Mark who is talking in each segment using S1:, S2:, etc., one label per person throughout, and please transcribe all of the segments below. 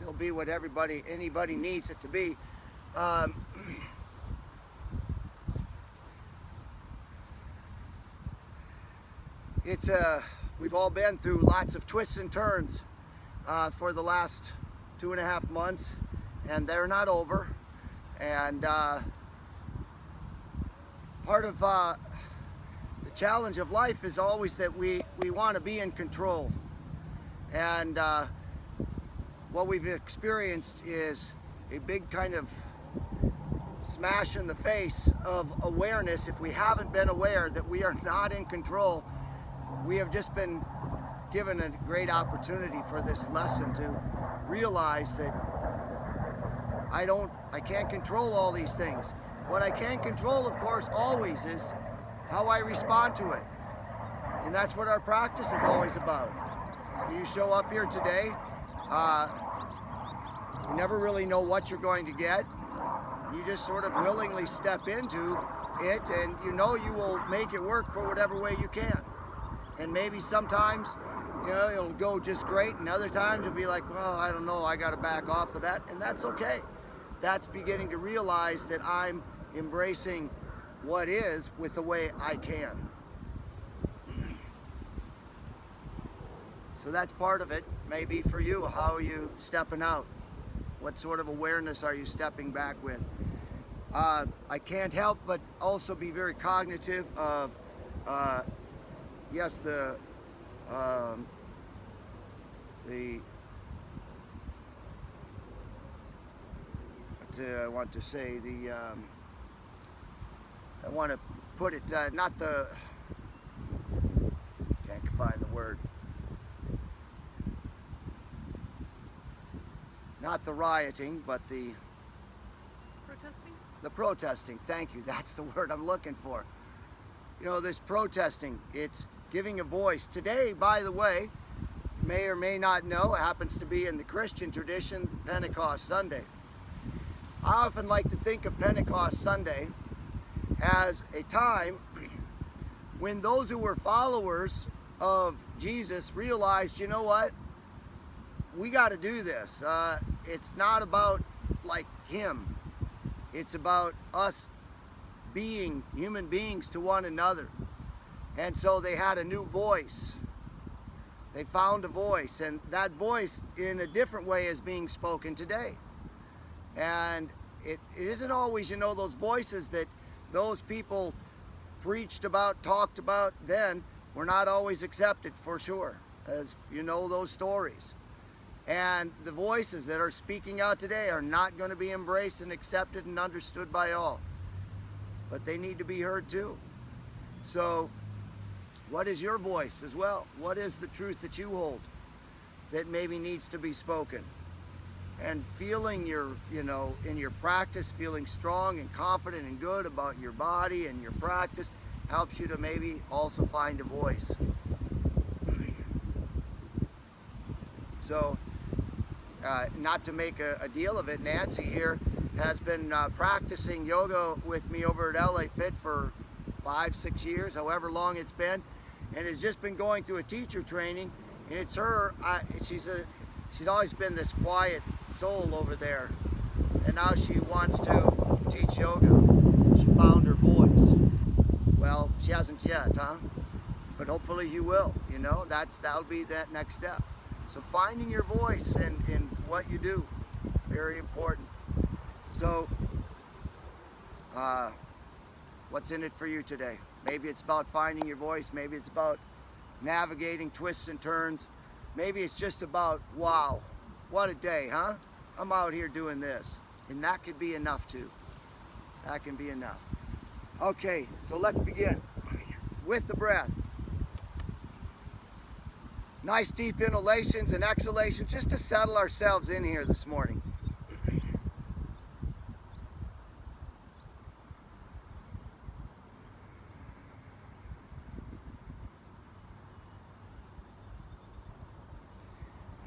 S1: it'll be what anybody needs it to be. Um, we've all been through lots of twists and turns for the last 2.5 months, and they're not over. And part of the challenge of life is always that we want to be in control. And what we've experienced is a big kind of smash in the face of awareness. If we haven't been aware that we are not in control, we have just been given a great opportunity for this lesson to realize that I can't control all these things. What I can control, of course, always is how I respond to it. And that's what our practice is always about. You show up here today, you never really know what you're going to get. You just sort of willingly step into it, and you know you will make it work for whatever way you can. And maybe sometimes, it'll go just great, and other times you'll be like, well, I don't know, I got to back off of that, and that's okay. That's beginning to realize that I'm embracing what is with the way I can. So that's part of it. Maybe for you, how are you stepping out? What sort of awareness are you stepping back with? I can't help but also be very cognitive of, yes, I want to say, I want to put it, can't find the word. Not the rioting, but the protesting. Thank you. That's the word I'm looking for. This protesting, it's giving a voice. Today, by the way, may or may not know, happens to be in the Christian tradition, Pentecost Sunday. I often like to think of Pentecost Sunday as a time when those who were followers of Jesus realized, you know what? We got to do this. It's not about like him. It's about us being human beings to one another. And so they had a new voice. They found a voice, and that voice in a different way is being spoken today. And it isn't always, those voices that those people preached about, talked about then were not always accepted, for sure, as you know those stories. And the voices that are speaking out today are not going to be embraced and accepted and understood by all. But they need to be heard too. So what is your voice as well? What is the truth that you hold that maybe needs to be spoken? And feeling in your practice, feeling strong and confident and good about your body and your practice helps you to maybe also find a voice. So, not to make a deal of it, Nancy here has been practicing yoga with me over at LA Fit for 5-6 years, however long it's been, and has just been going through a teacher training. And it's her. She's always been this quiet soul over there, and now she wants to teach yoga. She found her voice. Well, she hasn't yet, huh? But hopefully you will. That'll be that next step. So finding your voice in what you do, very important. So, what's in it for you today? Maybe it's about finding your voice. Maybe it's about navigating twists and turns. Maybe it's just about, wow, what a day, huh? I'm out here doing this. And that could be enough too. That can be enough. Okay, so let's begin with the breath. Nice deep inhalations and exhalations just to settle ourselves in here this morning.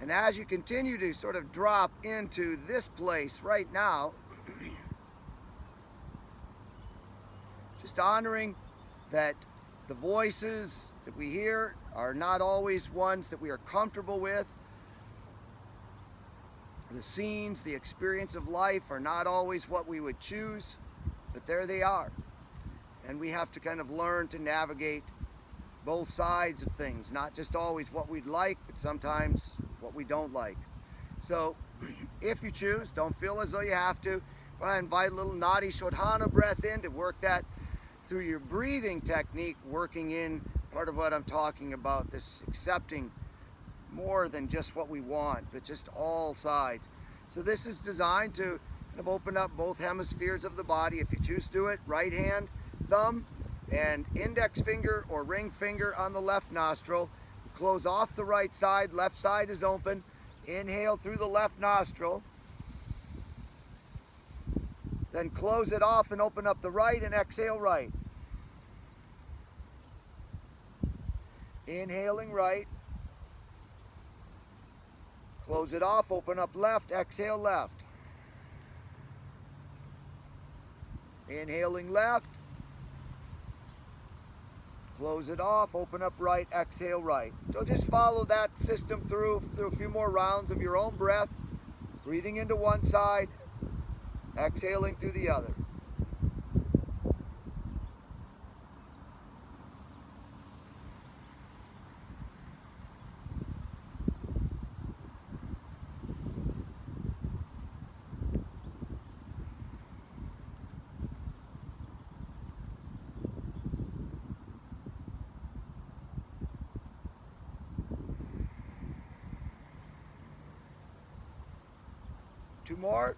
S1: And as you continue to sort of drop into this place right now, just honoring that the voices that we hear are not always ones that we are comfortable with. The scenes, the experience of life are not always what we would choose, but there they are. And we have to kind of learn to navigate both sides of things, not just always what we'd like, but sometimes what we don't like. So if you choose, don't feel as though you have to, but I invite a little Nadi Shodhana breath in to work that through your breathing technique, working in part of what I'm talking about, this accepting more than just what we want, but just all sides. So this is designed to kind of open up both hemispheres of the body. If you choose to do it, right hand, thumb, and index finger or ring finger on the left nostril. Close off the right side, left side is open. Inhale through the left nostril. Then close it off and open up the right and exhale right. Inhaling right. Close it off, open up left, exhale left. Inhaling left. Close it off, open up right, exhale right. So just follow that system through a few more rounds of your own breath, breathing into one side, exhaling through the other. Two more.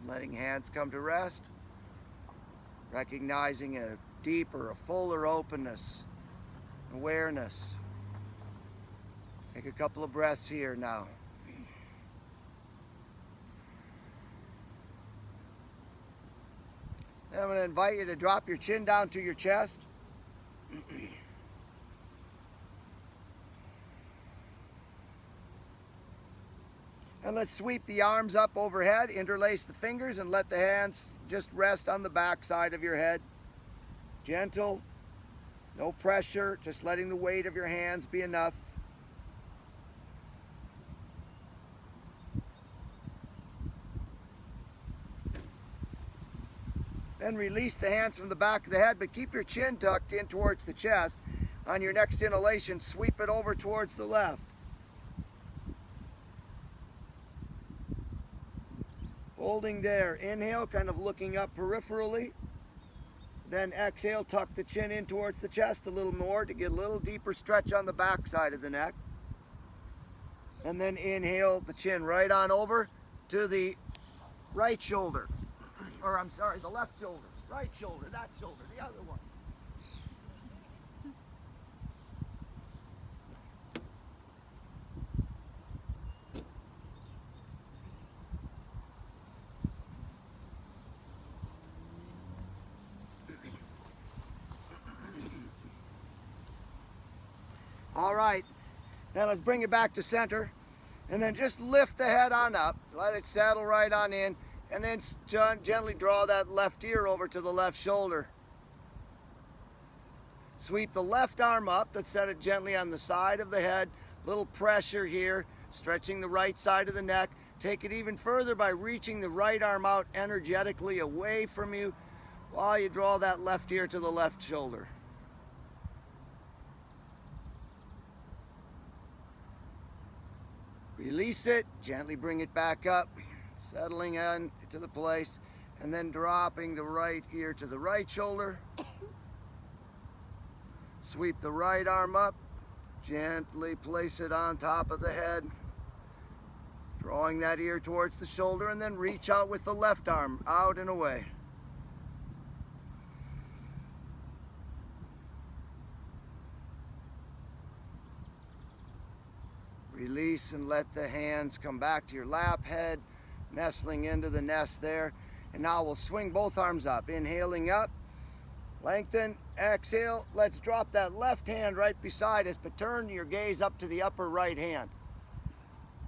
S1: Letting hands come to rest. Recognizing a deeper, a fuller openness, awareness. Take a couple of breaths here now. Then I'm going to invite you to drop your chin down to your chest. And let's sweep the arms up overhead, interlace the fingers, and let the hands just rest on the back side of your head. Gentle, no pressure, just letting the weight of your hands be enough. Then release the hands from the back of the head, but keep your chin tucked in towards the chest. On your next inhalation, sweep it over towards the left. Holding there. Inhale, kind of looking up peripherally. Then exhale, tuck the chin in towards the chest a little more to get a little deeper stretch on the back side of the neck. And then inhale the chin right on over to the right shoulder. Or I'm sorry, the left shoulder. Right shoulder, that shoulder, the other one. All right, now let's bring it back to center, and then just lift the head on up, let it settle right on in, and then gently draw that left ear over to the left shoulder. Sweep the left arm up, let's set it gently on the side of the head, little pressure here, stretching the right side of the neck. Take it even further by reaching the right arm out energetically away from you while you draw that left ear to the left shoulder. Release it, gently bring it back up, settling in to the place, and then dropping the right ear to the right shoulder. Sweep the right arm up, gently place it on top of the head, drawing that ear towards the shoulder, and then reach out with the left arm, out and away. Release and let the hands come back to your lap, head nestling into the nest there. And now we'll swing both arms up, inhaling up, lengthen, exhale. Let's drop that left hand right beside us, but turn your gaze up to the upper right hand.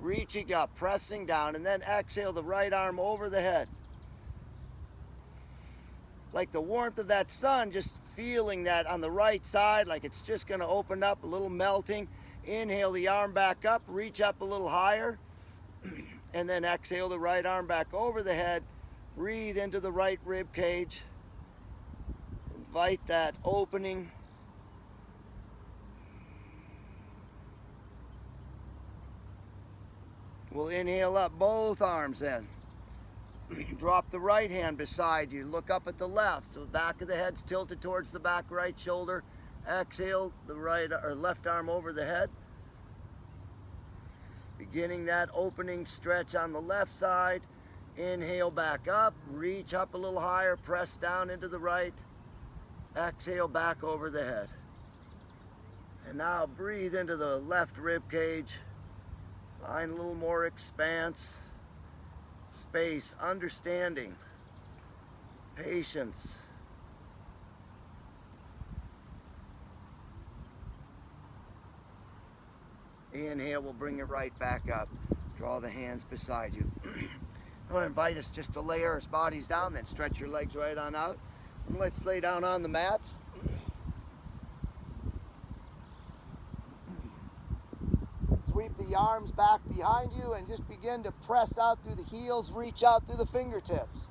S1: reaching up, pressing down, and then exhale the right arm over the head. Like the warmth of that sun, just feeling that on the right side, like it's just going to open up, a little melting. Inhale the arm back up, reach up a little higher, and then exhale the right arm back over the head. Breathe into the right rib cage. Invite that opening. We'll inhale up both arms then. Drop the right hand beside you. Look up at the left. So the back of the head's tilted towards the back right shoulder. Exhale the right or left arm over the head. Beginning that opening stretch on the left side. Inhale back up. Reach up a little higher. Press down into the right. Exhale back over the head. And now breathe into the left rib cage. Find a little more expanse. Space, understanding, patience. Inhale, we'll bring it right back up. Draw the hands beside you. I want to invite us just to lay our bodies down, then stretch your legs right on out. And let's lay down on the mats. Sweep the arms back behind you and just begin to press out through the heels, reach out through the fingertips.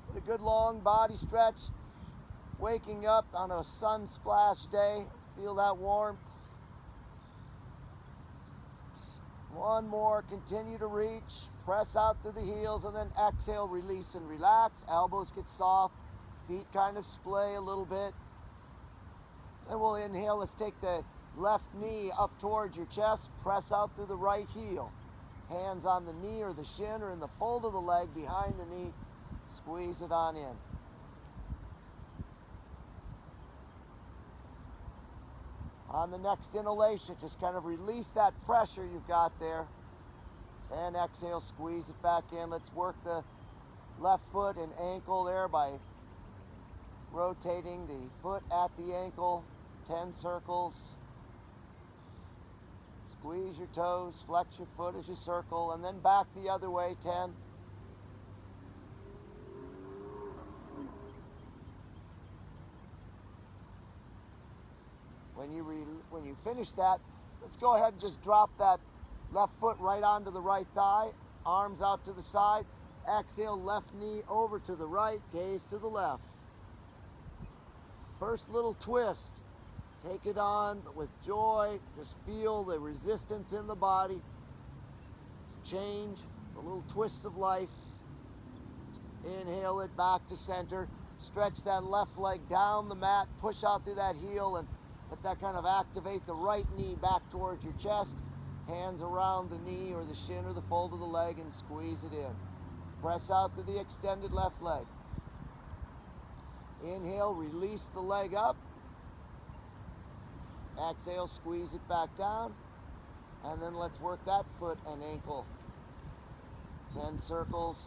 S1: Get a good long body stretch. Waking up on a sun splash day, feel that warmth. One more, continue to reach, press out through the heels, and then exhale, release and relax. Elbows get soft, feet kind of splay a little bit. Then we'll inhale, let's take the left knee up towards your chest, press out through the right heel. Hands on the knee or the shin or in the fold of the leg behind the knee, squeeze it on in. On the next inhalation, just kind of release that pressure you've got there. And exhale, squeeze it back in. Let's work the left foot and ankle there by rotating the foot at the ankle, 10 circles. Squeeze your toes, flex your foot as you circle, and then back the other way, 10. When you finish that, let's go ahead and just drop that left foot right onto the right thigh, arms out to the side. Exhale, left knee over to the right, gaze to the left. First little twist. Take it on, but with joy. Just feel the resistance in the body. It's change, the little twists of life. Inhale it back to center. Stretch that left leg down the mat. Push out through that heel and let that kind of activate the right knee back towards your chest. Hands around the knee or the shin or the fold of the leg and squeeze it in. Press out through the extended left leg. Inhale, release the leg up. Exhale, squeeze it back down. And then let's work that foot and ankle. 10 circles.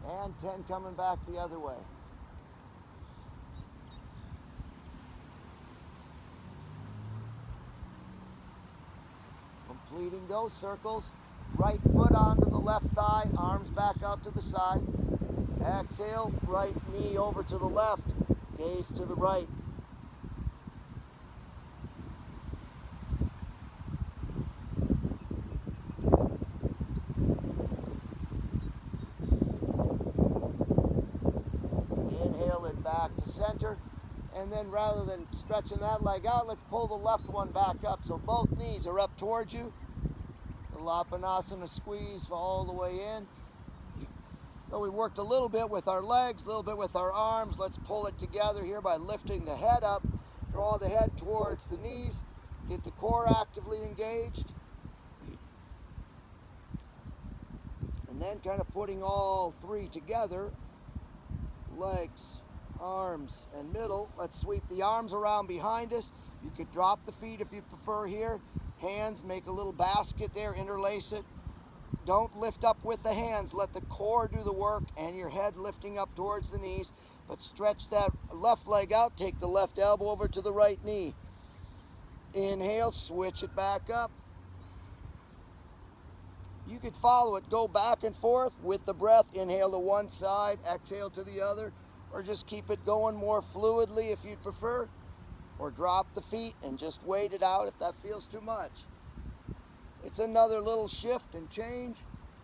S1: And 10 coming back the other way. Completing those circles. Right foot onto the left thigh, arms back out to the side. Exhale, right knee over to the left, gaze to the right. Inhale it back to center, and then rather than stretching that leg out, let's pull the left one back up so both knees are up towards you. The Lapanasana squeeze all the way in. So we worked a little bit with our legs, a little bit with our arms. Let's pull it together here by lifting the head up. Draw the head towards the knees. Get the core actively engaged. And then kind of putting all three together. Legs, arms, and middle. Let's sweep the arms around behind us. You could drop the feet if you prefer here. Hands, make a little basket there, interlace it. Don't lift up with the hands. Let the core do the work and your head lifting up towards the knees. but stretch that left leg out. Take the left elbow over to the right knee. Inhale, switch it back up. You could follow it. Go back and forth with the breath. Inhale to one side, exhale to the other, or just keep it going more fluidly if you'd prefer, or drop the feet and just wait it out if that feels too much. It's another little shift and change.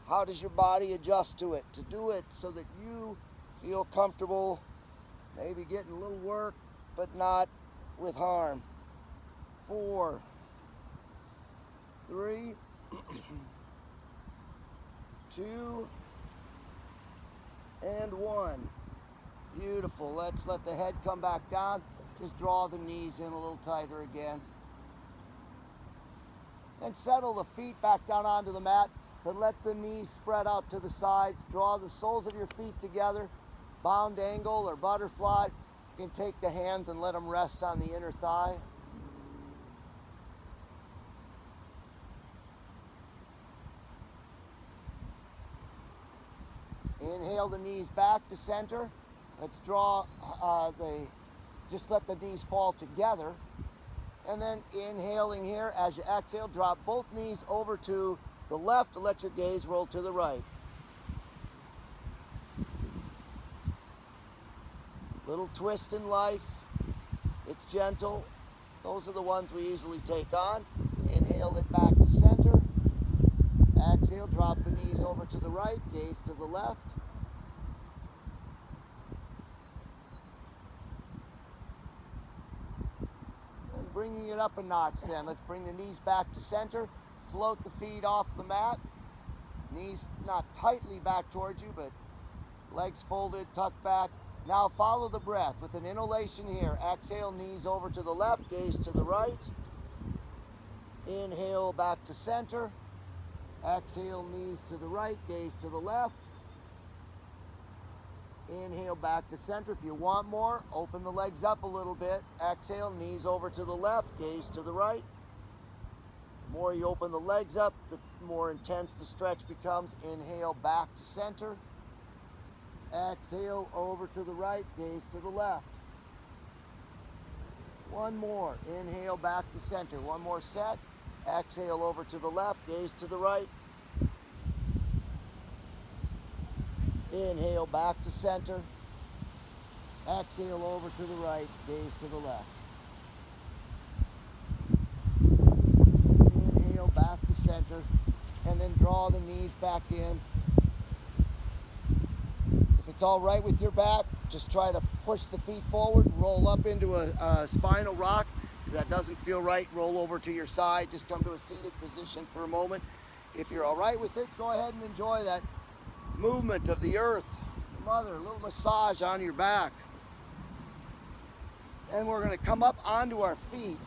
S1: How does your body adjust to it? To do it so that you feel comfortable, maybe getting a little work, but not with harm. 4, 3, 2, and 1. Beautiful. Let's let the head come back down. Just draw the knees in a little tighter again. And settle the feet back down onto the mat, but let the knees spread out to the sides. Draw the soles of your feet together, bound angle or butterfly. You can take the hands and let them rest on the inner thigh. Inhale the knees back to center. Let's draw just let the knees fall together. And then inhaling here, as you exhale, drop both knees over to the left to let your gaze roll to the right. Little twist in life. It's gentle. Those are the ones we easily take on. Inhale it back to center. Exhale, drop the knees over to the right, gaze to the left. Bringing it up a notch then. Let's bring the knees back to center. Float the feet off the mat. Knees not tightly back towards you, but legs folded, tucked back. Now follow the breath with an inhalation here. Exhale, knees over to the left, gaze to the right. Inhale back to center. Exhale, knees to the right, gaze to the left. Inhale back to center. If you want more, open the legs up a little bit. Exhale, knees over to the left, gaze to the right. The more you open the legs up, the more intense the stretch becomes. Inhale back to center. Exhale over to the right, gaze to the left. One more. Inhale back to center. One more set. Exhale over to the left, gaze to the right. Inhale back to center. Exhale over to the right, gaze to the left. Inhale back to center, and then draw the knees back in. If it's all right with your back, just try to push the feet forward, roll up into a spinal rock. If that doesn't feel right, roll over to your side. Just come to a seated position for a moment. If you're all right with it, go ahead and enjoy that movement of the earth, mother, a little massage on your back. And we're going to come up onto our feet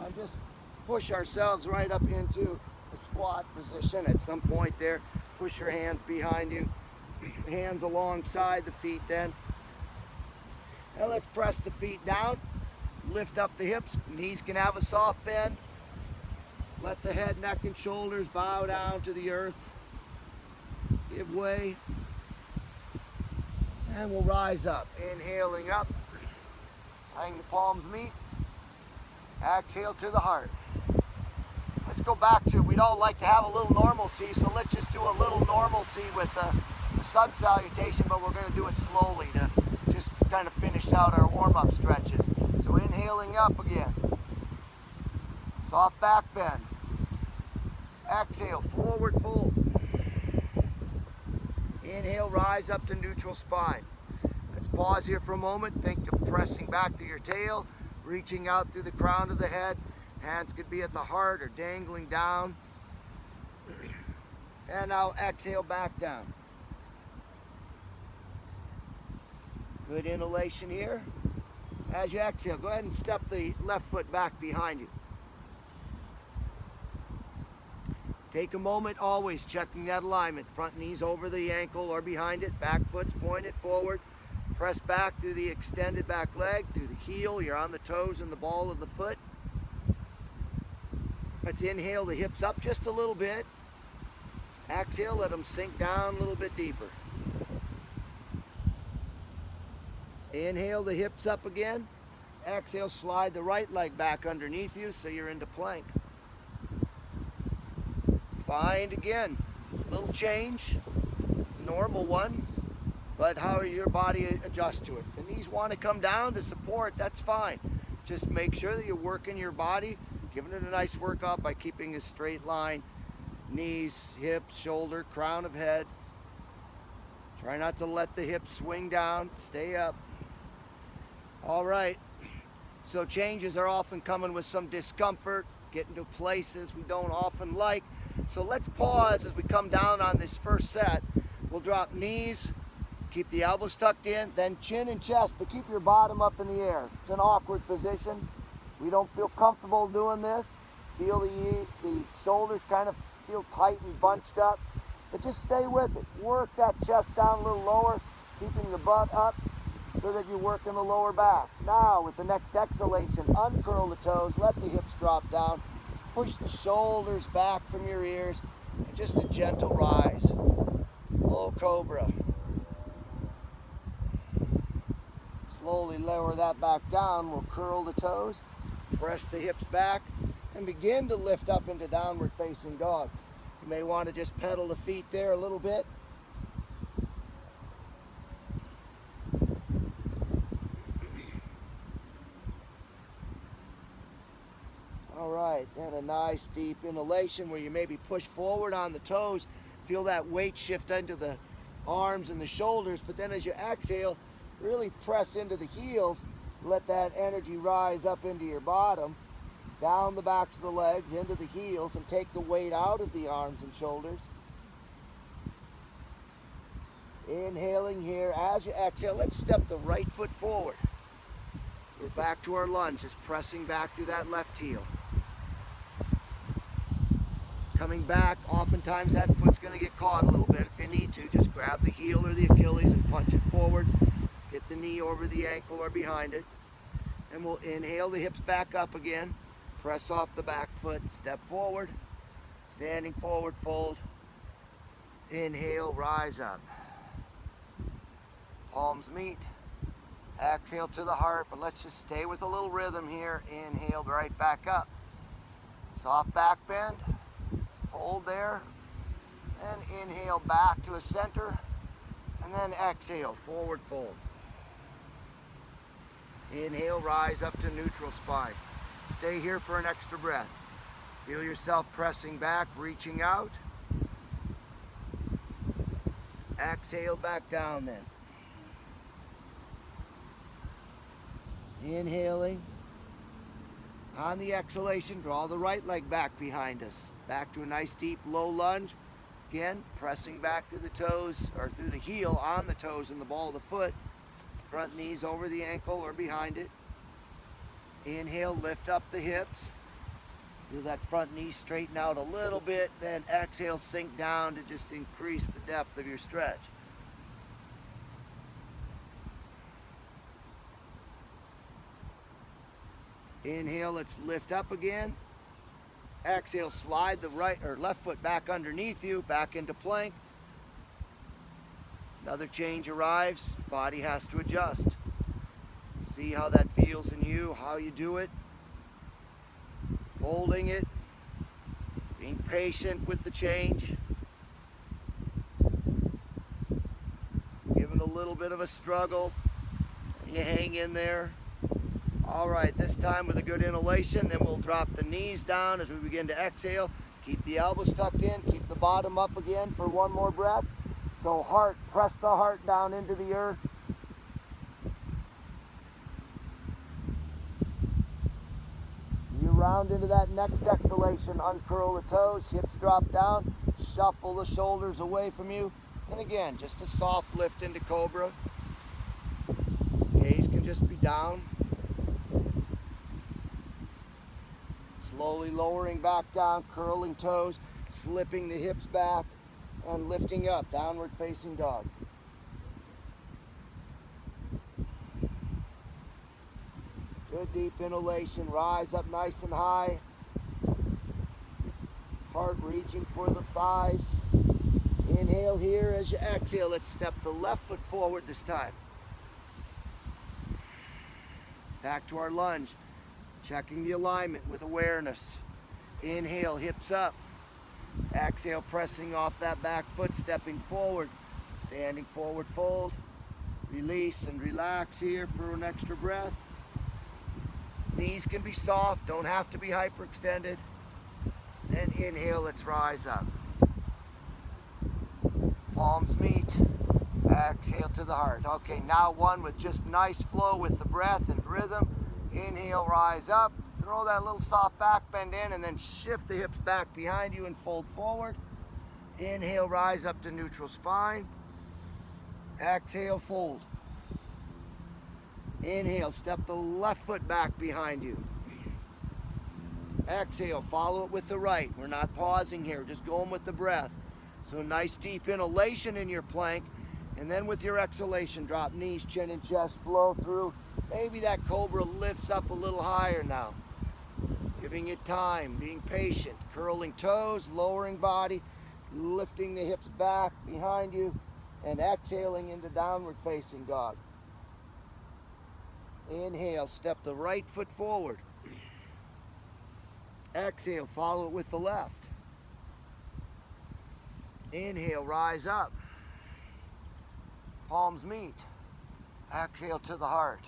S1: and just push ourselves right up into a squat position at some point there. Push your hands behind you, hands alongside the feet then. Now let's press the feet down, lift up the hips, knees can have a soft bend. Let the head, neck, and shoulders bow down to the earth. Give way, and we'll rise up. Inhaling up, letting the palms meet. Exhale to the heart. Let's go back to, we'd all like to have a little normalcy, so let's just do a little normalcy with the sun salutation, but we're going to do it slowly to just kind of finish out our warm-up stretches. So inhaling up again. Soft back bend. Exhale, forward fold. Inhale, rise up to neutral spine. Let's pause here for a moment. Think of pressing back to your tail, reaching out through the crown of the head. Hands could be at the heart or dangling down. And now exhale back down. Good inhalation here. As you exhale, go ahead and step the left foot back behind you. Take a moment, always checking that alignment. Front knees over the ankle or behind it. Back foot's pointed forward. Press back through the extended back leg, through the heel. You're on the toes and the ball of the foot. Let's inhale the hips up just a little bit. Exhale, let them sink down a little bit deeper. Inhale the hips up again. Exhale, slide the right leg back underneath you so you're into plank. Find again, little change, normal one, but how your body adjusts to it. The knees want to come down to support, that's fine. Just make sure that you're working your body, giving it a nice workout by keeping a straight line. Knees, hips, shoulder, crown of head. Try not to let the hips swing down, stay up. All right, so changes are often coming with some discomfort, getting to places we don't often like. So let's pause as we come down on this first set. We'll drop knees, keep the elbows tucked in, then chin and chest, but keep your bottom up in the air. It's an awkward position. We don't feel comfortable doing this. Feel the shoulders kind of feel tight and bunched up, but just stay with it. Work that chest down a little lower, keeping the butt up so that you're working the lower back. Now, with the next exhalation, uncurl the toes, let the hips drop down, push the shoulders back from your ears, and just a gentle rise. Low cobra. Slowly lower that back down. We'll curl the toes, press the hips back, and begin to lift up into downward facing dog. You may want to just pedal the feet there a little bit. All right, then a nice deep inhalation where you maybe push forward on the toes, feel that weight shift into the arms and the shoulders, but then as you exhale, really press into the heels, let that energy rise up into your bottom, down the backs of the legs, into the heels, and take the weight out of the arms and shoulders. Inhaling here. As you exhale, let's step the right foot forward. We're back to our lunge, just pressing back through that left heel. Coming back, oftentimes that foot's going to get caught a little bit. If you need to, just grab the heel or the Achilles and punch it forward. Get the knee over the ankle or behind it. And we'll inhale the hips back up again. Press off the back foot, step forward. Standing forward fold. Inhale, rise up. Palms meet. Exhale to the heart, but let's just stay with a little rhythm here. Inhale right back up. Soft back bend. Hold there. And inhale back to a center. And then exhale, forward fold. Inhale, rise up to neutral spine. Stay here for an extra breath. Feel yourself pressing back, reaching out. Exhale back down then. Inhaling. On the exhalation, draw the right leg back behind us. Back to a nice deep low lunge. Again, pressing back through the toes, or through the heel on the toes and the ball of the foot. Front knees over the ankle or behind it. Inhale, lift up the hips. Feel that front knee straighten out a little bit. Then exhale, sink down to just increase the depth of your stretch. Inhale, let's lift up again. Exhale, slide the right or left foot back underneath you, back into plank. Another change arrives, body has to adjust. See how that feels in you, how you do it. Holding it, being patient with the change. Giving a little bit of a struggle, and you hang in there. All right, this time with a good inhalation, then we'll drop the knees down as we begin to exhale. Keep the elbows tucked in, keep the bottom up again for one more breath. So heart, press the heart down into the earth. You round into that next exhalation, uncurl the toes, hips drop down, shuffle the shoulders away from you. And again, just a soft lift into Cobra. Gaze can just be down. Slowly lowering back down, curling toes, slipping the hips back, and lifting up, downward facing dog. Good deep inhalation, rise up nice and high. Heart reaching for the thighs. Inhale here as you exhale. Let's step the left foot forward this time. Back to our lunge. Checking the alignment with awareness. Inhale, hips up. Exhale, pressing off that back foot, stepping forward. Standing forward fold. Release and relax here for an extra breath. Knees can be soft, don't have to be hyperextended. And inhale, let's rise up. Palms meet. Exhale to the heart. Okay, now one with just nice flow with the breath and rhythm. Inhale, rise up. Throw that little soft back bend in and then shift the hips back behind you and fold forward. Inhale, rise up to neutral spine. Exhale, fold. Inhale, step the left foot back behind you. Exhale, follow it with the right. We're not pausing here, just going with the breath. So nice deep inhalation in your plank, and then with your exhalation, drop knees, chin and chest, flow through. Maybe that cobra lifts up a little higher now. Giving it time, being patient, curling toes, lowering body, lifting the hips back behind you, and exhaling into downward facing dog. Inhale, step the right foot forward. Exhale, follow it with the left. Inhale, rise up. Palms meet. Exhale to the heart.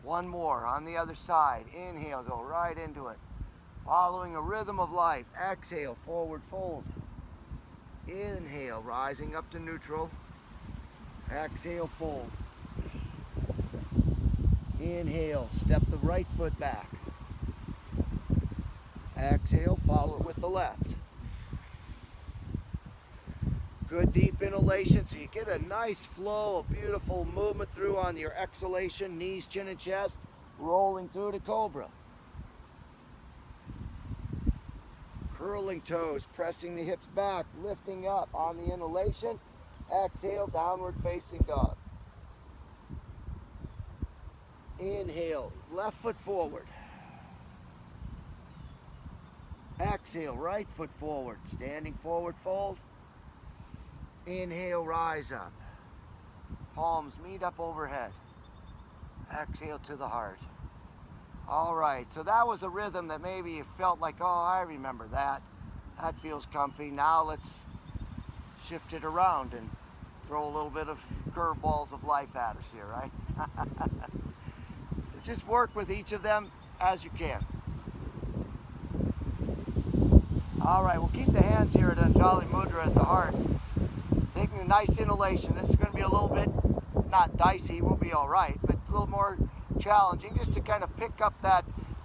S1: One more on the other side. Inhale, go right into it. Following a rhythm of life. Exhale, forward fold. Inhale, rising up to neutral. Exhale, fold. Inhale, step the right foot back. Exhale, follow it with the left. Good deep inhalation so you get a nice flow, a beautiful movement through on your exhalation, knees, chin and chest, rolling through to cobra. Curling toes, pressing the hips back, lifting up on the inhalation. Exhale, downward facing dog. Inhale, left foot forward. Exhale, right foot forward. Standing forward fold. Inhale, rise up. Palms meet up overhead. Exhale to the heart. All right, so that was a rhythm that maybe you felt like, oh, I remember that. That feels comfy. Now let's shift it around and throw a little bit of curveballs of life at us here, right? So just work with each of them as you can. All right, we'll keep the hands here at Anjali Mudra at the heart. Taking a nice inhalation. This is going to be a little bit, not dicey, we'll be all right, but a little more challenging, just to kind of pick up that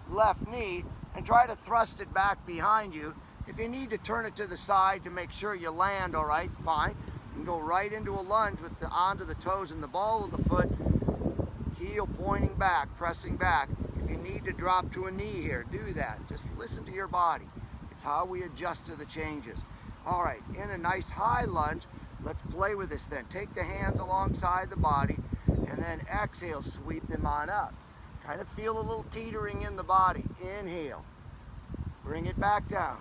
S1: left knee and try to thrust it back behind you. If you need to turn it to the side to make sure you land all right, fine. You can go right into a lunge with the onto the toes and the ball of the foot, heel pointing back, pressing back. If you need to drop to a knee here, do that. Just listen to your body. It's how we adjust to the changes. All right, in a nice high lunge, let's play with this then. Take the hands alongside the body and then exhale, sweep them on up. Kind of feel a little teetering in the body. Inhale, bring it back down.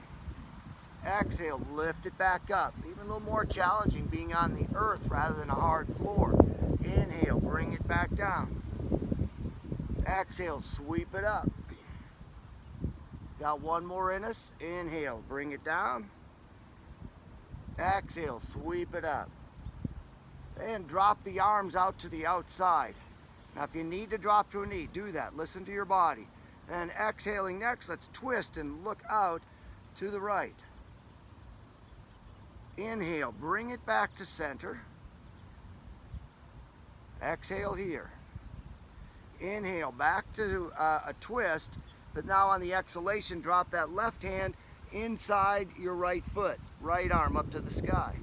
S1: Exhale, lift it back up. Even a little more challenging being on the earth rather than a hard floor. Inhale, bring it back down. Exhale, sweep it up. Got one more in us. Inhale, bring it down. Exhale, sweep it up. And drop the arms out to the outside. Now if you need to drop to a knee, do that. Listen to your body. And exhaling next, let's twist and look out to the right. Inhale, bring it back to center. Exhale here. Inhale, back to a twist, but now on the exhalation, drop that left hand inside your right foot, right arm up to the sky.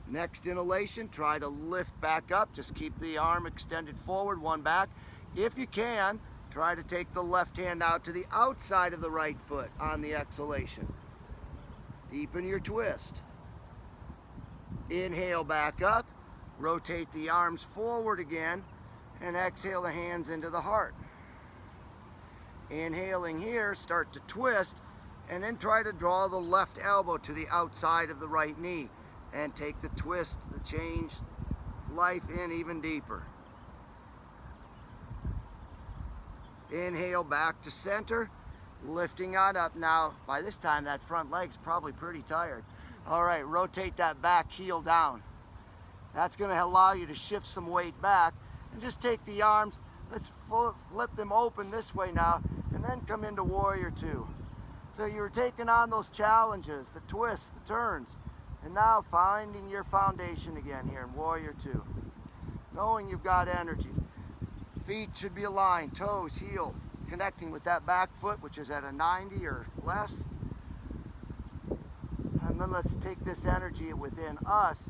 S1: Next inhalation, try to lift back up. Just keep the arm extended forward, one back. If you can, try to take the left hand out to the outside of the right foot on the exhalation. Deepen your twist. Inhale back up, rotate the arms forward again, and exhale the hands into the heart. Inhaling here, start to twist, and then try to draw the left elbow to the outside of the right knee, and take the twist, the change, life in even deeper. Inhale back to center, lifting on up. Now, by this time, that front leg's probably pretty tired. All right, rotate that back heel down. That's going to allow you to shift some weight back, and just take the arms. Let's flip them open this way now, and then come into Warrior Two. So you're taking on those challenges, the twists, the turns, and now finding your foundation again here in Warrior Two. Knowing you've got energy. Feet should be aligned, toes, heel, connecting with that back foot, which is at a 90 or less. And then let's take this energy within us,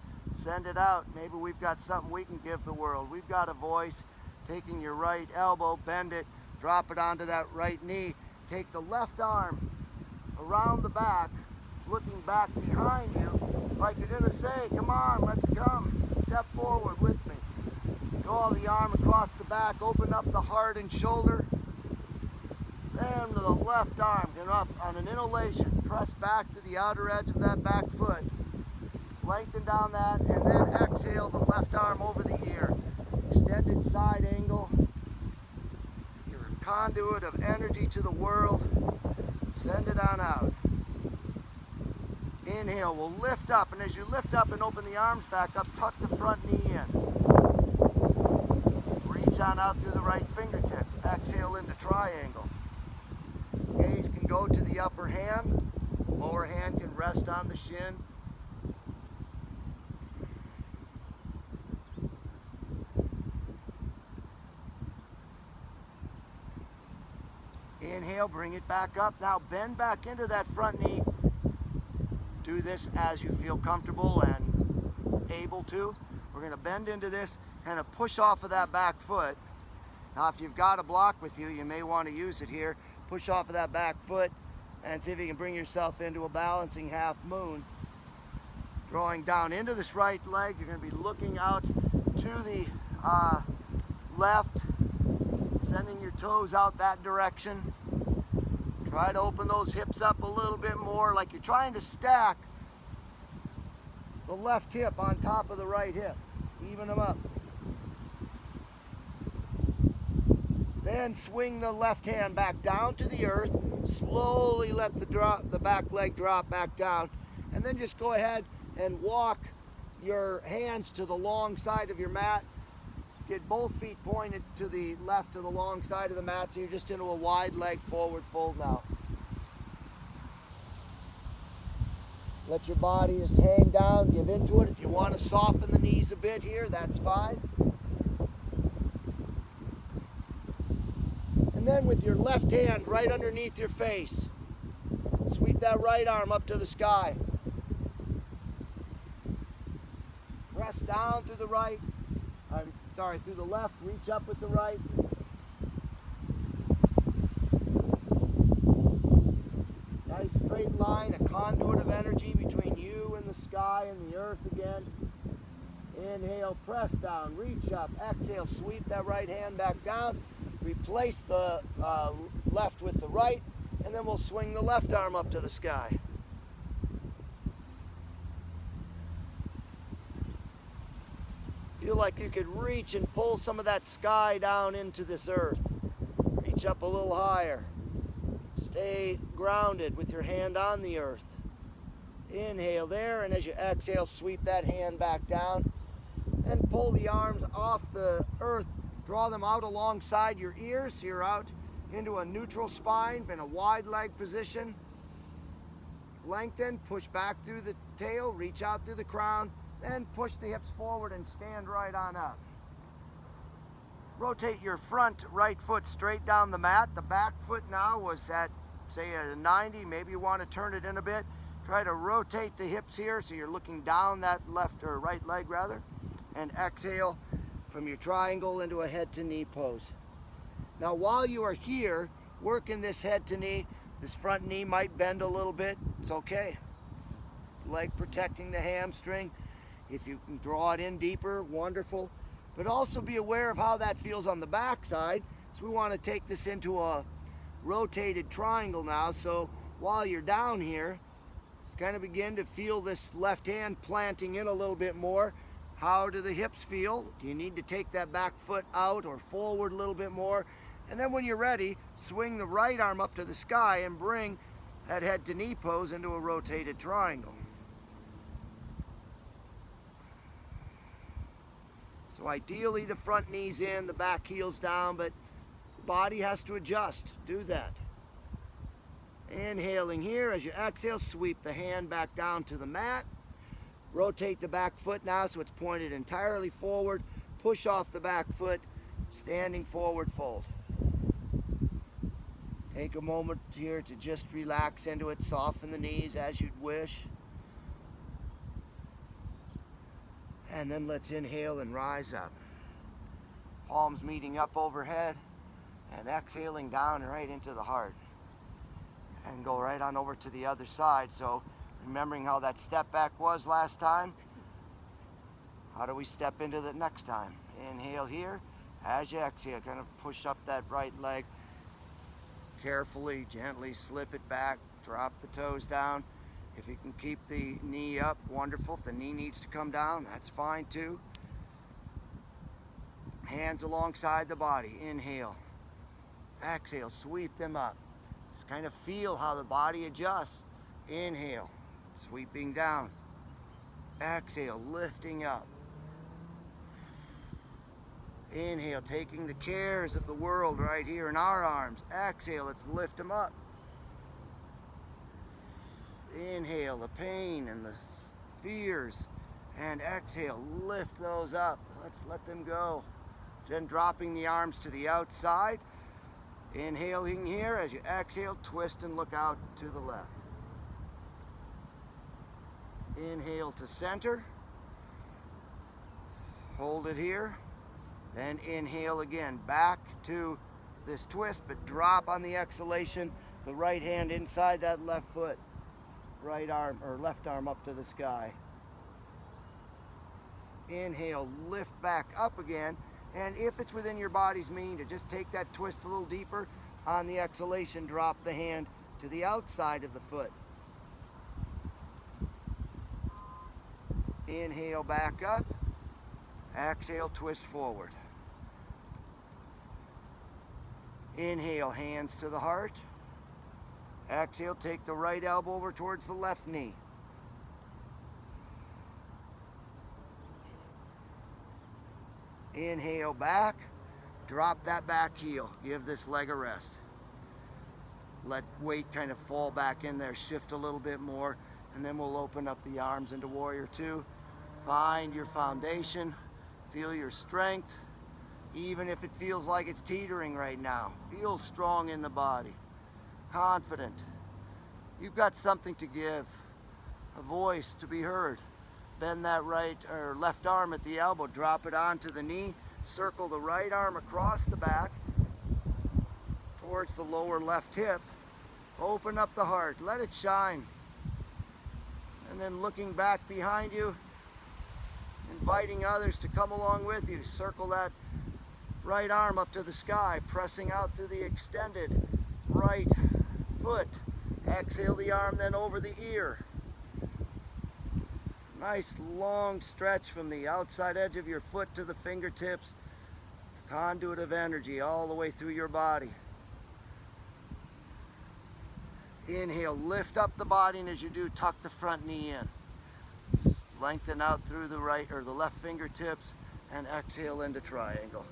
S1: send it out. Maybe we've got something we can give the world. We've got a voice. Taking your right elbow, bend it, drop it onto that right knee. Take the left arm around the back, looking back behind you, like you're gonna say, come on, let's come. Step forward with me. Draw the arm across the back, open up the heart and shoulder. Then to the left arm, get up on an inhalation, press back to the outer edge of that back foot. Lengthen down that, and then exhale the left arm over the ear. Extended side angle. Your conduit of energy to the world. Send it on out. Inhale, we'll lift up, and as you lift up and open the arms back up, tuck the front knee in. Reach on out through the right fingertips. Exhale into triangle. Gaze can go to the upper hand. Lower hand can rest on the shin. Inhale, bring it back up. Now bend back into that front knee. Do this as you feel comfortable and able to. We're going to bend into this, kind of push off of that back foot. Now if you've got a block with you, you may want to use it here. Push off of that back foot and see if you can bring yourself into a balancing half moon. Drawing down into this right leg, you're going to be looking out to the left, sending your toes out that direction. Try to open those hips up a little bit more, like you're trying to stack the left hip on top of the right hip. Even them up. Then swing the left hand back down to the earth. Slowly let the back leg drop back down. And then just go ahead and walk your hands to the long side of your mat. Get both feet pointed to the left, to the long side of the mat, so you're just into a wide leg forward fold now. Let your body just hang down, give into it. If you want to soften the knees a bit here, that's fine. And then with your left hand right underneath your face, sweep that right arm up to the sky. Press down through the right. Through the left, reach up with the right. Nice straight line, a conduit of energy between you and the sky and the earth again. Inhale, press down, reach up. Exhale, sweep that right hand back down. Replace the left with the right, and then we'll swing the left arm up to the sky. Feel like you could reach and pull some of that sky down into this earth. Reach up a little higher. Stay grounded with your hand on the earth. Inhale there, and as you exhale, sweep that hand back down. And pull the arms off the earth. Draw them out alongside your ears, so you're out into a neutral spine, in a wide leg position. Lengthen, push back through the tail, reach out through the crown. Then push the hips forward and stand right on up. Rotate your front right foot straight down the mat. The back foot now was at, say, a 90. Maybe you want to turn it in a bit. Try to rotate the hips here so you're looking down that left or right leg rather. And exhale from your triangle into a head to knee pose. Now while you are here working this head to knee, this front knee might bend a little bit. It's okay. Leg protecting the hamstring. If you can draw it in deeper, wonderful. But also be aware of how that feels on the back side. So we want to take this into a rotated triangle now. So while you're down here, just kind of begin to feel this left hand planting in a little bit more. How do the hips feel? Do you need to take that back foot out or forward a little bit more? And then when you're ready, swing the right arm up to the sky and bring that head to knee pose into a rotated triangle. So ideally the front knee's in, the back heel's down, but the body has to adjust. Do that. Inhaling here. As you exhale, sweep the hand back down to the mat. Rotate the back foot now so it's pointed entirely forward. Push off the back foot, standing forward fold. Take a moment here to just relax into it. Soften the knees as you'd wish. And then let's inhale and rise up. Palms meeting up overhead and exhaling down right into the heart. And go right on over to the other side. So remembering how that step back was last time, how do we step into that next time? Inhale here. As you exhale, kind of push up that right leg. Carefully, gently slip it back, drop the toes down. If you can keep the knee up, wonderful. If the knee needs to come down, that's fine too. Hands alongside the body. Inhale. Exhale, sweep them up. Just kind of feel how the body adjusts. Inhale, sweeping down. Exhale, lifting up. Inhale, taking the cares of the world right here in our arms. Exhale, let's lift them up. Inhale, the pain and the fears. And exhale, lift those up. Let's let them go. Then dropping the arms to the outside. Inhaling here. As you exhale, twist and look out to the left. Inhale to center. Hold it here. Then inhale again, back to this twist, but drop on the exhalation, the right hand inside that left foot, right arm or left arm up to the sky. Inhale, lift back up again, and if it's within your body's mean to just take that twist a little deeper, on the exhalation, drop the hand to the outside of the foot. Inhale, back up. Exhale, twist forward. Inhale, hands to the heart. Exhale, take the right elbow over towards the left knee. Inhale back, drop that back heel. Give this leg a rest. Let weight kind of fall back in there, shift a little bit more, and then we'll open up the arms into Warrior Two. Find your foundation, feel your strength. Even if it feels like it's teetering right now, feel strong in the body, confident. You've got something to give, a voice to be heard. Bend that right or left arm at the elbow, drop it onto the knee, circle the right arm across the back towards the lower left hip. Open up the heart, let it shine. And then looking back behind you, inviting others to come along with you. Circle that right arm up to the sky, pressing out through the extended right foot. Exhale the arm then over the ear. Nice long stretch from the outside edge of your foot to the fingertips. Conduit of energy all the way through your body. Inhale, lift up the body, and as you do, tuck the front knee in. Lengthen out through the right or the left fingertips and exhale into triangle.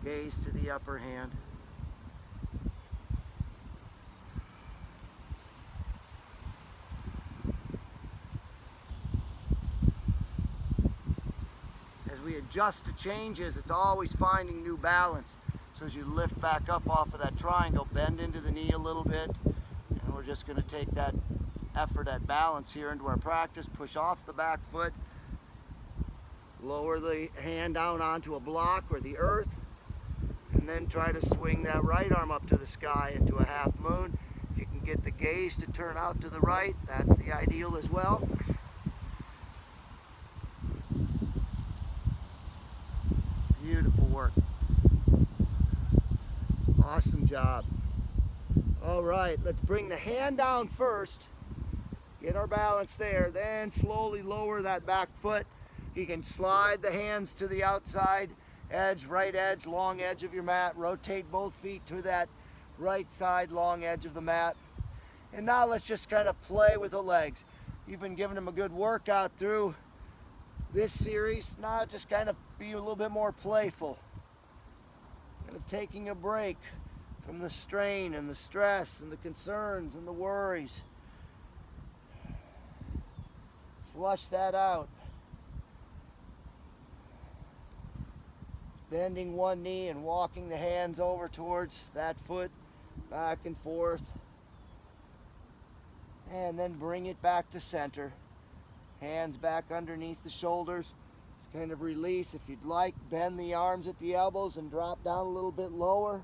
S1: Gaze to the upper hand. As we adjust to changes, it's always finding new balance. So as you lift back up off of that triangle, bend into the knee a little bit, and we're just going to take that effort at balance here into our practice. Push off the back foot, lower the hand down onto a block or the earth, and then try to swing that right arm up to the sky into a half moon. If you can get the gaze to turn out to the right, that's the ideal as well. Beautiful work. Awesome job. All right, let's bring the hand down first. Get our balance there, then slowly lower that back foot You can slide the hands to the outside edge, right edge, long edge of your mat. Rotate both feet to that right side, long edge of the mat. And now let's just kind of play with the legs. You've been giving them a good workout through this series. Now just kind of be a little bit more playful. Kind of taking a break from the strain and the stress and the concerns and the worries. Flush that out. Bending one knee and walking the hands over towards that foot, back and forth. And then bring it back to center. Hands back underneath the shoulders. Just kind of release. If you'd like, bend the arms at the elbows and drop down a little bit lower.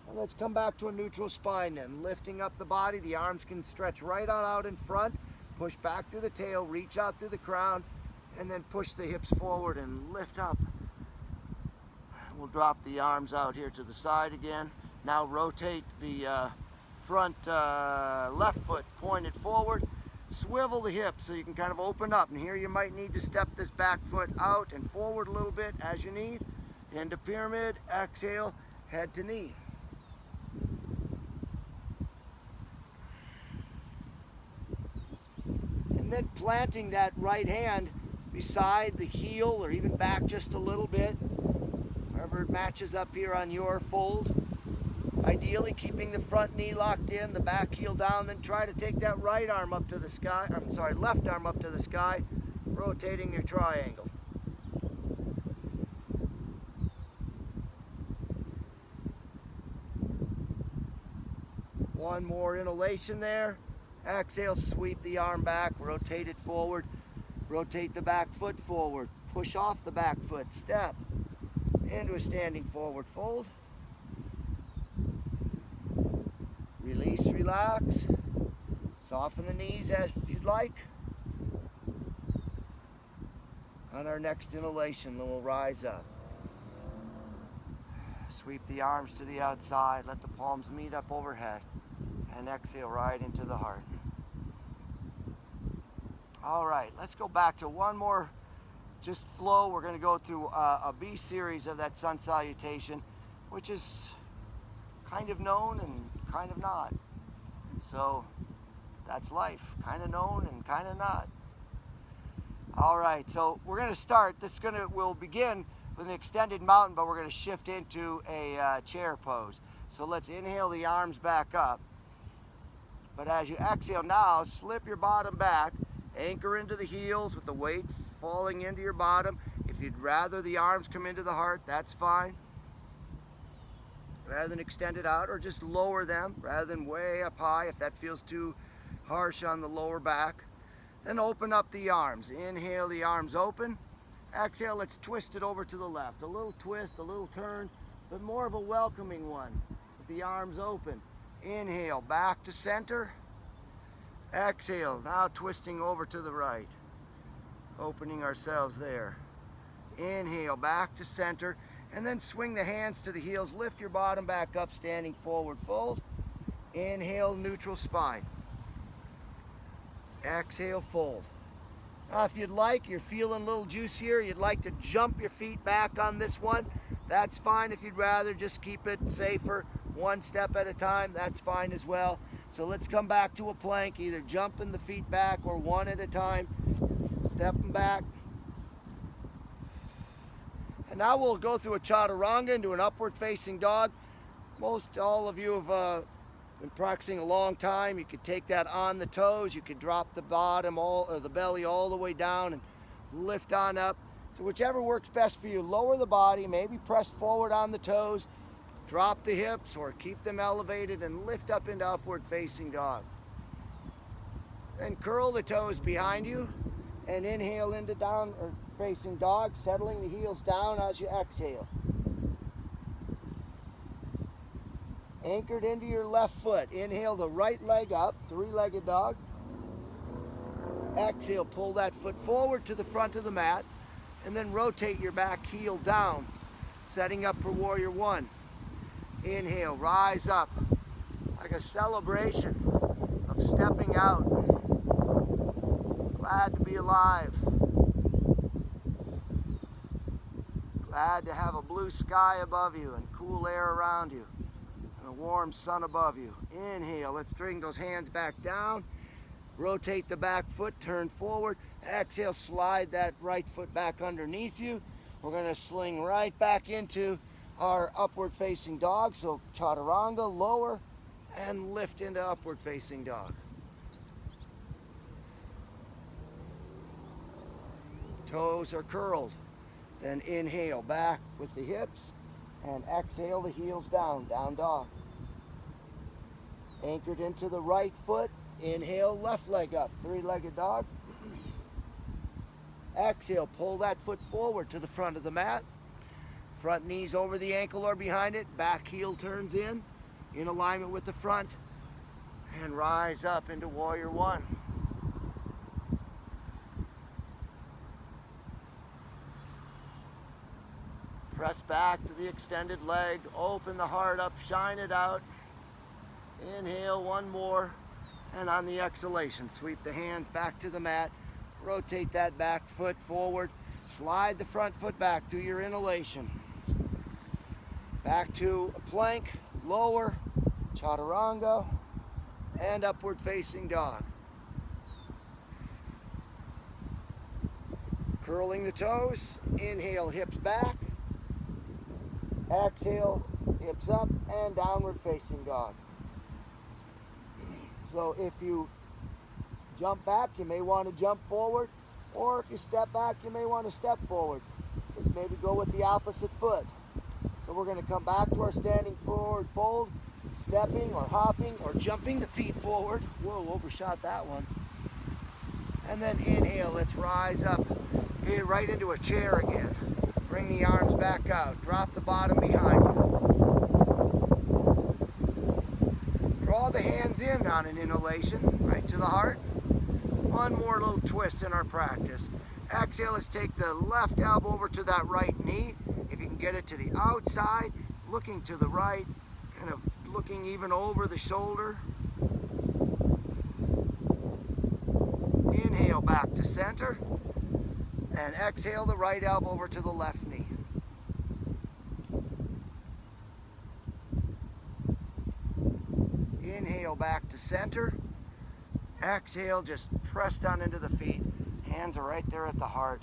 S1: And let's come back to a neutral spine then. Lifting up the body, the arms can stretch right on out in front. Push back through the tail, reach out through the crown, and then push the hips forward and lift up. We'll drop the arms out here to the side again. Now rotate the front left foot pointed forward. Swivel the hips so you can kind of open up. And here you might need to step this back foot out and forward a little bit as you need. Into pyramid, exhale, head to knee. And then planting that right hand beside the heel or even back just a little bit, wherever it matches up here on your fold. Ideally keeping the front knee locked in, the back heel down, then try to take that right arm up to the sky, left arm up to the sky, rotating your triangle. One more inhalation there. Exhale, sweep the arm back, rotate it forward. Rotate the back foot forward. Push off the back foot. Step into a standing forward fold. Release, relax. Soften the knees as you'd like. On our next inhalation, then we'll rise up. Sweep the arms to the outside. Let the palms meet up overhead. And exhale right into the heart. All right, let's go back to one more just flow. We're going to go through a B series of that sun salutation, which is kind of known and kind of not. So that's life, kind of known and kind of not. All right, so we're going to start. We'll begin with an extended mountain, but we're going to shift into a chair pose. So let's inhale the arms back up. But as you exhale now, slip your bottom back. Anchor into the heels with the weight falling into your bottom. If you'd rather the arms come into the heart, that's fine. Rather than extend it out, or just lower them rather than way up high if that feels too harsh on the lower back. Then open up the arms. Inhale, the arms open. Exhale, let's twist it over to the left. A little twist, a little turn, but more of a welcoming one with the arms open. Inhale, back to center. Exhale, now twisting over to the right. Opening ourselves there. Inhale, back to center. And then swing the hands to the heels. Lift your bottom back up, standing forward fold. Inhale, neutral spine. Exhale, fold. Now if you'd like, you're feeling a little juicier, you'd like to jump your feet back on this one, that's fine. If you'd rather just keep it safer, one step at a time, that's fine as well. So let's come back to a plank, either jumping the feet back or one at a time. Stepping back. And now we'll go through a chaturanga into an upward facing dog. Most all of you have been practicing a long time. You could take that on the toes. You could drop the bottom or the belly all the way down and lift on up. So whichever works best for you. Lower the body, maybe press forward on the toes. Drop the hips or keep them elevated and lift up into upward facing dog. Then curl the toes behind you and inhale into down or facing dog, settling the heels down as you exhale. Anchored into your left foot. Inhale the right leg up, three-legged dog. Exhale, pull that foot forward to the front of the mat and then rotate your back heel down, setting up for warrior one. Inhale, rise up like a celebration of stepping out. Glad to be alive. Glad to have a blue sky above you and cool air around you and a warm sun above you. Inhale, let's bring those hands back down. Rotate the back foot, turn forward. Exhale, slide that right foot back underneath you. We're going to sling right back into our upward facing dog. So chaturanga, lower, and lift into upward facing dog. Toes are curled. Then inhale back with the hips and exhale the heels down, down dog. Anchored into the right foot. Inhale, left leg up, three-legged dog. Exhale, pull that foot forward to the front of the mat. Front knees over the ankle or behind it. Back heel turns in alignment with the front. And rise up into warrior one. Press back to the extended leg. Open the heart up, shine it out. Inhale, one more. And on the exhalation, sweep the hands back to the mat. Rotate that back foot forward. Slide the front foot back through your inhalation. Back to a plank, lower, chaturanga, and upward facing dog. Curling the toes. Inhale, hips back. Exhale, hips up, and downward facing dog. So if you jump back, you may want to jump forward, or if you step back, you may want to step forward. Just maybe go with the opposite foot. So we're going to come back to our standing forward fold, stepping or hopping or jumping the feet forward. Whoa, overshot that one. And then inhale, let's rise up right into a chair again. Bring the arms back out, drop the bottom behind you. Draw the hands in on an inhalation, right to the heart. One more little twist in our practice. Exhale, let's take the left elbow over to that right knee. If you can get it to the outside, looking to the right, kind of looking even over the shoulder. Inhale back to center. And exhale the right elbow over to the left knee. Inhale back to center. Exhale, just press down into the feet. Hands are right there at the heart.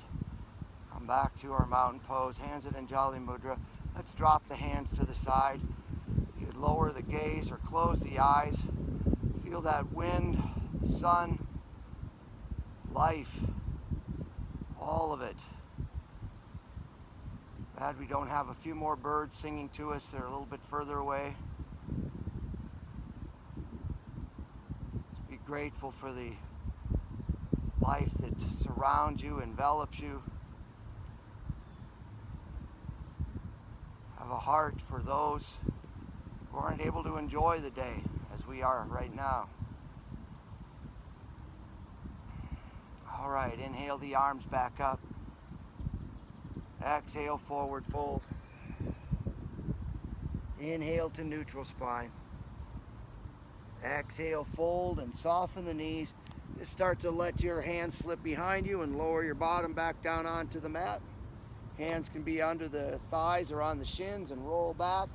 S1: Come back to our mountain pose. Hands at Anjali Mudra. Let's drop the hands to the side. You could lower the gaze or close the eyes. Feel that wind, the sun, life, all of it. Glad we don't have a few more birds singing to us. They're a little bit further away. Be grateful for the life that surrounds you, envelops you. Have a heart for those who aren't able to enjoy the day as we are right now. All right, inhale the arms back up. Exhale, forward fold. Inhale to neutral spine. Exhale, fold and soften the knees. Just start to let your hands slip behind you and lower your bottom back down onto the mat. Hands can be under the thighs or on the shins and roll back.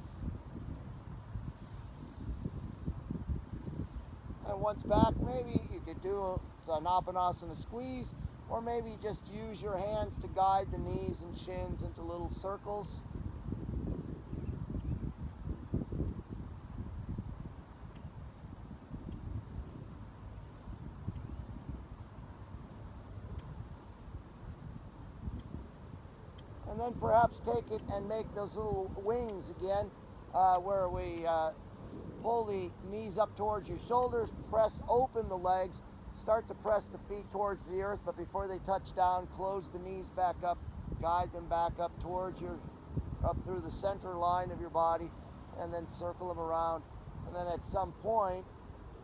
S1: And once back, maybe you could do an Anapanasana squeeze, or maybe just use your hands to guide the knees and shins into little circles. And then perhaps take it and make those little wings again, where we pull the knees up towards your shoulders, press open the legs, start to press the feet towards the earth, but before they touch down, close the knees back up, guide them back up towards up through the center line of your body, and then circle them around. And then at some point,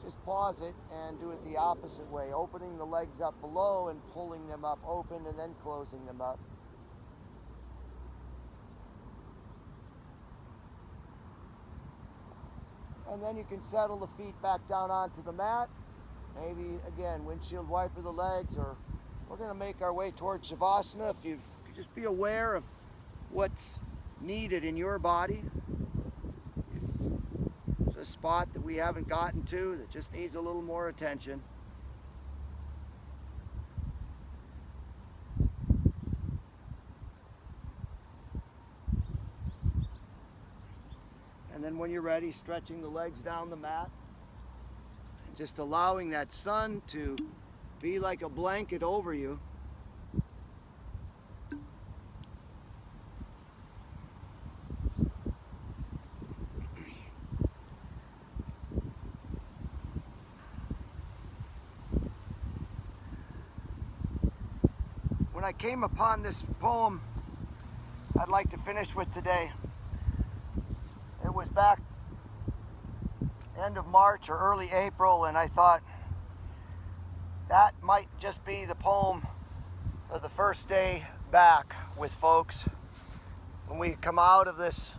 S1: just pause it and do it the opposite way, opening the legs up below and pulling them up open and then closing them up. And then you can settle the feet back down onto the mat. Maybe, again, windshield wiper the legs, or we're going to make our way towards Shavasana. If you just be aware of what's needed in your body. If there's a spot that we haven't gotten to that just needs a little more attention. And then when you're ready, stretching the legs down the mat. And just allowing that sun to be like a blanket over you. When I came upon this poem I'd like to finish with today, it was back end of March or early April, and I thought that might just be the poem of the first day back with folks. When we come out of this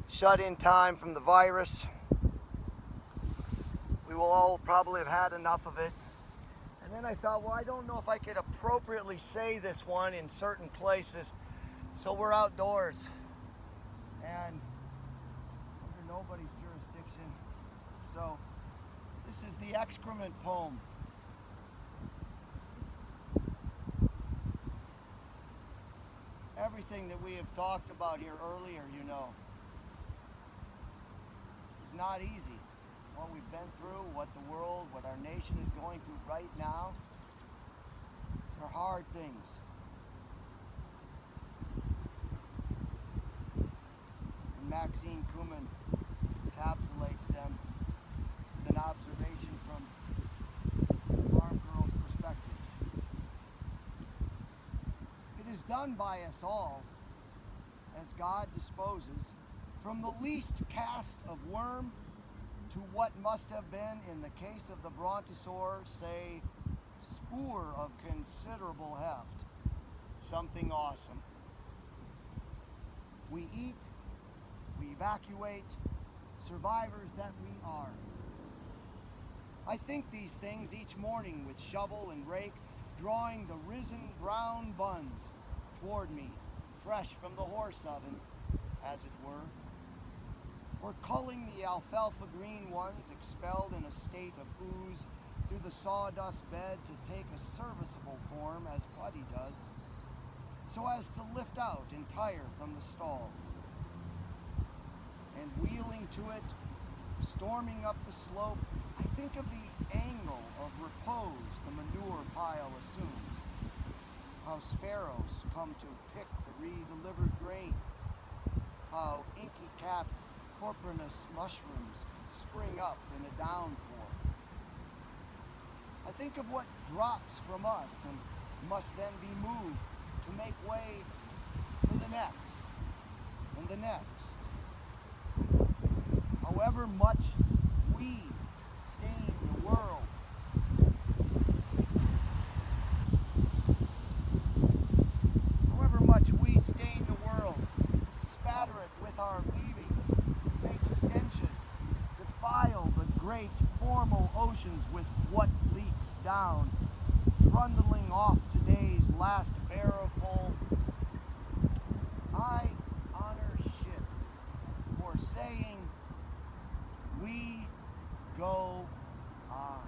S1: shut-in time from the virus, we will all probably have had enough of it. And then I thought, well, I don't know if I could appropriately say this one in certain places. So we're outdoors and under nobody's jurisdiction. So this is the excrement poem. Everything that we have talked about here earlier, you know, is not easy. What we've been through, what the world, what our nation is going through right now, these are hard things. And Maxine Kumin encapsulates them with an observation from a farm girl's perspective. It is done by us all, as God disposes, from the least cast of worm to what must have been, in the case of the brontosaur, say, spoor of considerable heft. Something awesome. We eat, we evacuate, survivors that we are. I think these things each morning with shovel and rake, drawing the risen brown buns toward me, fresh from the horse oven, as it were. Or culling the alfalfa green ones expelled in a state of ooze through the sawdust bed to take a serviceable form as putty does, so as to lift out entire from the stall. And wheeling to it, storming up the slope, I think of the angle of repose the manure pile assumes, how sparrows come to pick the re-delivered grain, how inky-capped Corprinus mushrooms spring up in a downpour. I think of what drops from us and must then be moved to make way for the next and the next. However much we stain the world, however much we stain the world, spatter it with our leavings, make stenches, defile the great formal oceans with what leaks down, trundling off today's last barrowful. I honor ship for saying we go on.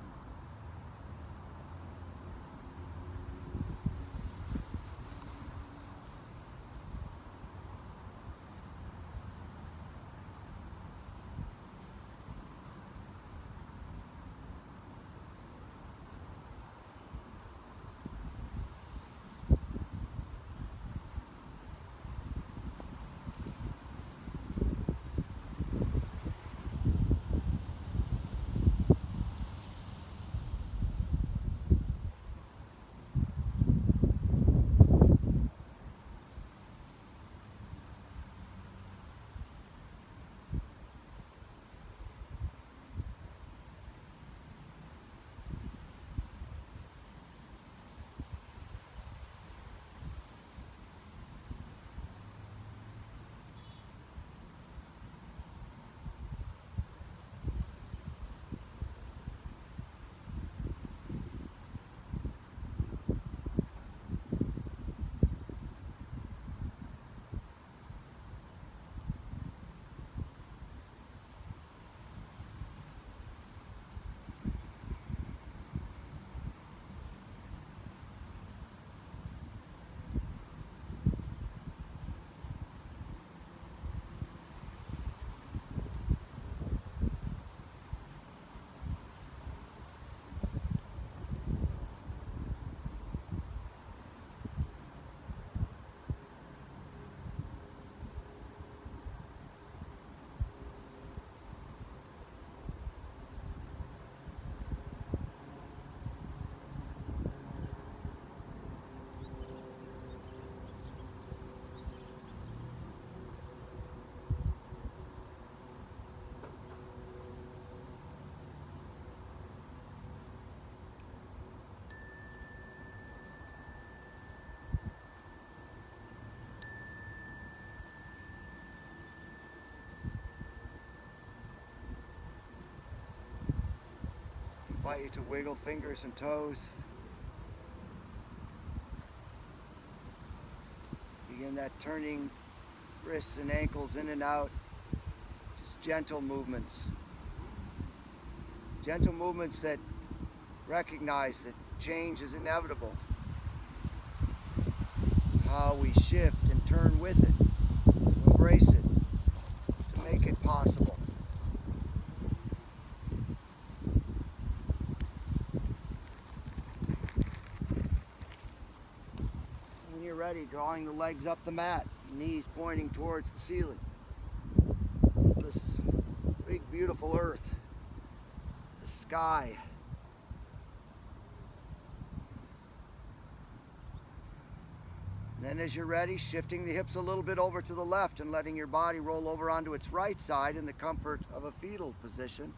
S1: invite you to wiggle fingers and toes. Begin that turning wrists and ankles in and out. Just gentle movements. Gentle movements that recognize that change is inevitable. How we shift and turn with it, to embrace it, to make it possible. When you're ready, drawing the legs up the mat, knees pointing towards the ceiling. This big, beautiful earth, the sky. Then as you're ready, shifting the hips a little bit over to the left and letting your body roll over onto its right side in the comfort of a fetal position.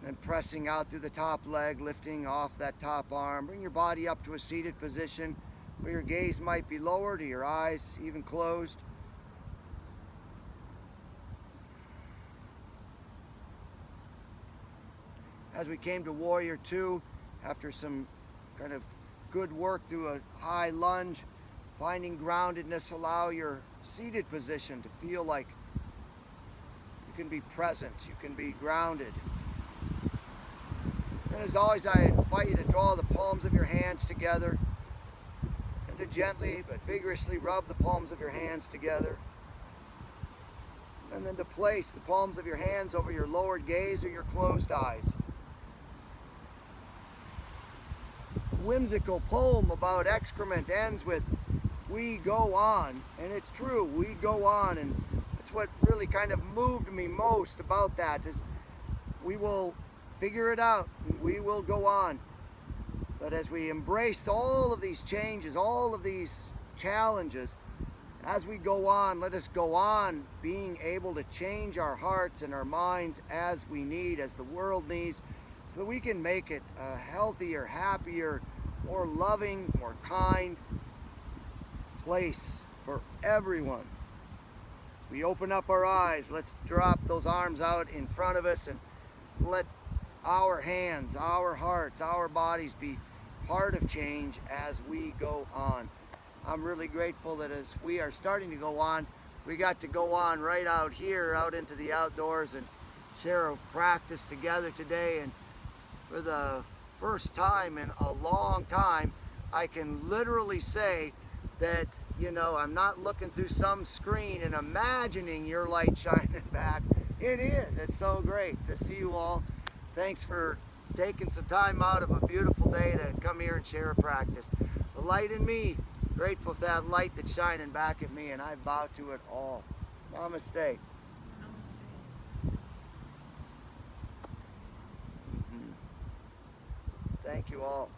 S1: Then pressing out through the top leg, lifting off that top arm. Bring your body up to a seated position where your gaze might be lowered or your eyes even closed. As we came to Warrior Two, after some kind of good work through a high lunge, finding groundedness, allow your seated position to feel like you can be present, you can be grounded. And as always, I invite you to draw the palms of your hands together and to gently but vigorously rub the palms of your hands together. And then to place the palms of your hands over your lowered gaze or your closed eyes. Whimsical poem about excrement ends with "we go on," and it's true, we go on, and it's what really kind of moved me most about that is we will figure it out, we will go on. But as we embrace all of these changes, all of these challenges, as we go on, let us go on being able to change our hearts and our minds as we need, as the world needs, so that we can make it a healthier, happier, more loving, more kind place for everyone. We open up our eyes. Let's drop those arms out in front of us and let our hands, our hearts, our bodies be part of change as we go on. I'm really grateful that as we are starting to go on, we got to go on right out here, out into the outdoors and share a practice together today. And for the first time in a long time, I can literally say that, you know, I'm not looking through some screen and imagining your light shining back. It is. It's so great to see you all. Thanks for taking some time out of a beautiful day to come here and share a practice. The light in me, grateful for that light that's shining back at me, and I bow to it all. Namaste. Thank you all.